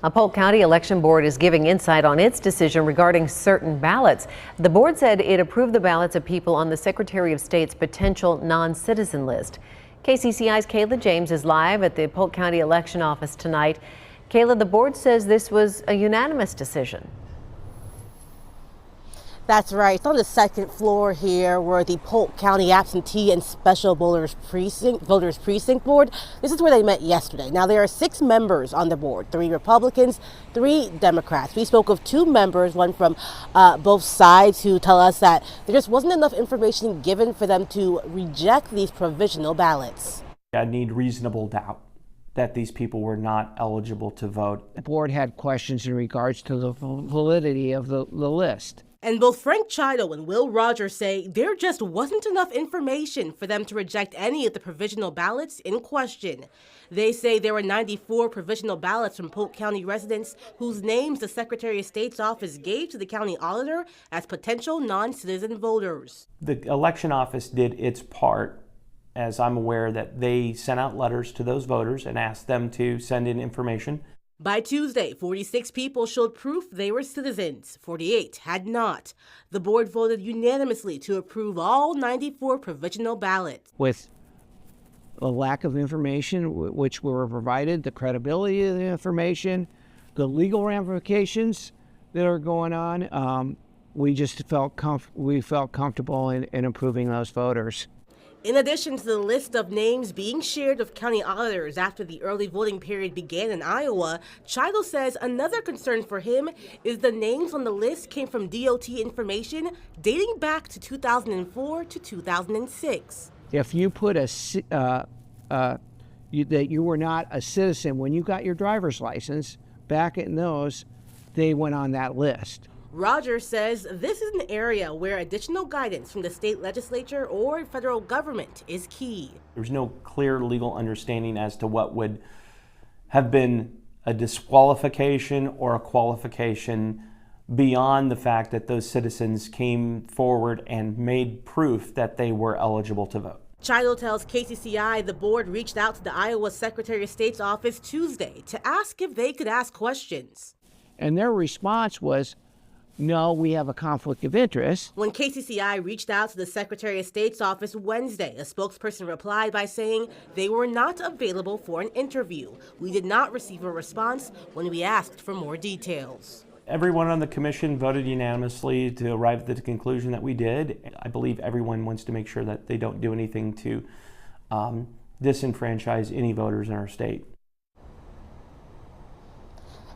A Polk County Election Board is giving insight on its decision regarding certain ballots. The board said it approved the ballots of people on the Secretary of State's potential non-citizen list. KCCI's Kayla James is live at the Polk County Election Office tonight. Kayla, the board says this was a unanimous decision. That's right. It's on the second floor here where the Polk County Absentee and Special Voters Precinct Board. This is where they met yesterday. Now, there are 6 members on the board, 3 Republicans, 3 Democrats. We spoke with 2 members, one from both sides, who tell us that there just wasn't enough information given for them to reject these provisional ballots. I need reasonable doubt that these people were not eligible to vote. The board had questions in regards to the validity of the list. And both Frank Chido and Will Rogers say there just wasn't enough information for them to reject any of the provisional ballots in question. They say there were 94 provisional ballots from Polk County residents whose names the Secretary of State's office gave to the county auditor as potential non-citizen voters. The election office did its part, as I'm aware, that they sent out letters to those voters and asked them to send in information. By Tuesday, 46 people showed proof they were citizens. 48 had not. The board voted unanimously to approve all 94 provisional ballots. With a lack of information which were provided, the credibility of the information, the legal ramifications that are going on, we just felt comfortable in approving those voters. In addition to the list of names being shared with county auditors after the early voting period began in Iowa, Chido says another concern for him is the names on the list came from DOT information dating back to 2004 to 2006. If you put that you were not a citizen when you got your driver's license, back in those, they went on that list. Rogers says this is an area where additional guidance from the state legislature or federal government is key. There's no clear legal understanding as to what would have been a disqualification or a qualification beyond the fact that those citizens came forward and made proof that they were eligible to vote. Chido tells KCCI the board reached out to the Iowa Secretary of State's office Tuesday to ask if they could ask questions. And their response was, no, we have a conflict of interest. When KCCI reached out to the Secretary of State's office Wednesday, a spokesperson replied by saying they were not available for an interview. We did not receive a response when we asked for more details. Everyone on the commission voted unanimously to arrive at the conclusion that we did. I believe everyone wants to make sure that they don't do anything to disenfranchise any voters in our state.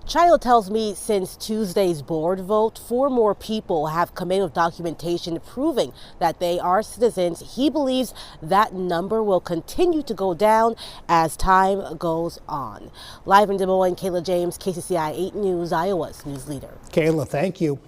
Chido tells me since Tuesday's board vote, 4 more people have come in with documentation proving that they are citizens. He believes that number will continue to go down as time goes on. Live in Des Moines, Kayla James, KCCI 8 News, Iowa's news leader. Kayla, thank you.